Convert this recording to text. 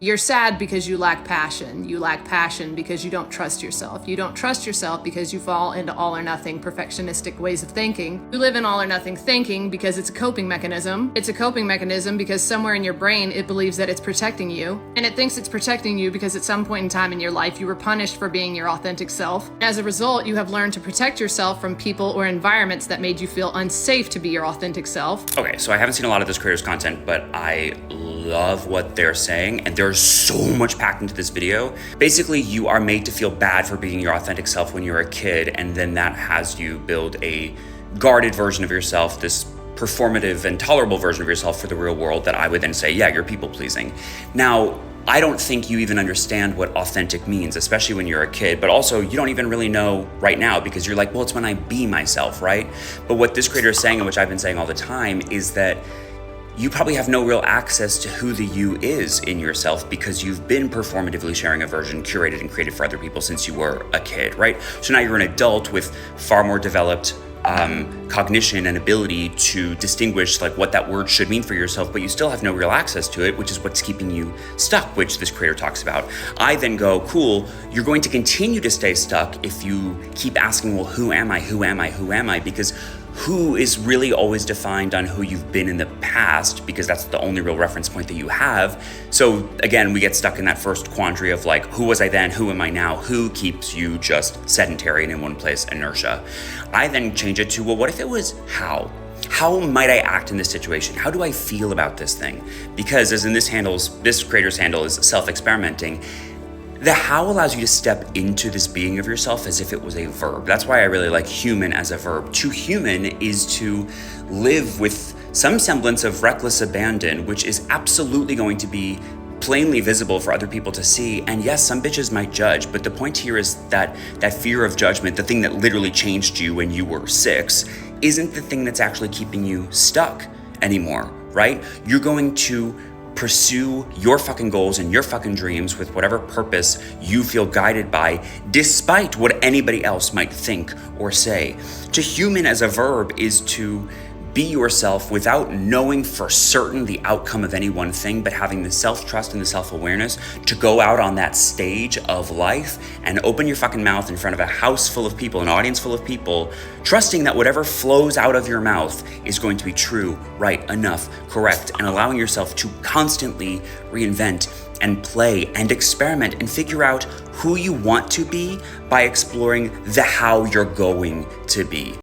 You're sad because you lack passion. You lack passion because you don't trust yourself. You don't trust yourself because you fall into all or nothing perfectionistic ways of thinking. You live in all or nothing thinking because it's a coping mechanism. It's a coping mechanism because somewhere in your brain it believes that it's protecting you. And it thinks it's protecting you because at some point in time in your life you were punished for being your authentic self. As a result, you have learned to protect yourself from people or environments that made you feel unsafe to be your authentic self. Okay, so I haven't seen a lot of this creator's content, but I love what they're saying, and there's so much packed into this video. Basically, you are made to feel bad for being your authentic self when you're a kid, and then that has you build a guarded version of yourself, this performative and tolerable version of yourself for the real world that I would then say, yeah, you're people pleasing. Now, I don't think you even understand what authentic means, especially when you're a kid, but also you don't even really know right now because you're like, well, it's when I be myself, right? But what this creator is saying, and which I've been saying all the time, is that you probably have no real access to who the you is in yourself because you've been performatively sharing a version curated and created for other people since you were a kid, right? So now you're an adult with far more developed cognition and ability to distinguish like what that word should mean for yourself, but you still have no real access to it, which is what's keeping you stuck, which this creator talks about. I then go, cool, you're going to continue to stay stuck if you keep asking, well, who am I, who am I, who am I? Because who is really always defined on who you've been in the past, because that's the only real reference point that you have. So again, we get stuck in that first quandary of like, who was I then? Who am I now? Who keeps you just sedentary and in one place, inertia? I then change it to, well, what if it was how? How might I act in this situation? How do I feel about this thing? Because as in this creator's handle is self-experimenting. The how allows you to step into this being of yourself as if it was a verb. That's why I really like human as a verb. To human is to live with some semblance of reckless abandon, which is absolutely going to be plainly visible for other people to see. And yes, some bitches might judge, but the point here is that fear of judgment, the thing that literally changed you when you were 6, isn't the thing that's actually keeping you stuck anymore, right? You're going to pursue your fucking goals and your fucking dreams with whatever purpose you feel guided by, despite what anybody else might think or say. To human as a verb is to be yourself without knowing for certain the outcome of any one thing, but having the self-trust and the self-awareness to go out on that stage of life and open your fucking mouth in front of a house full of people, an audience full of people, trusting that whatever flows out of your mouth is going to be true, right, enough, correct, and allowing yourself to constantly reinvent and play and experiment and figure out who you want to be by exploring the how you're going to be.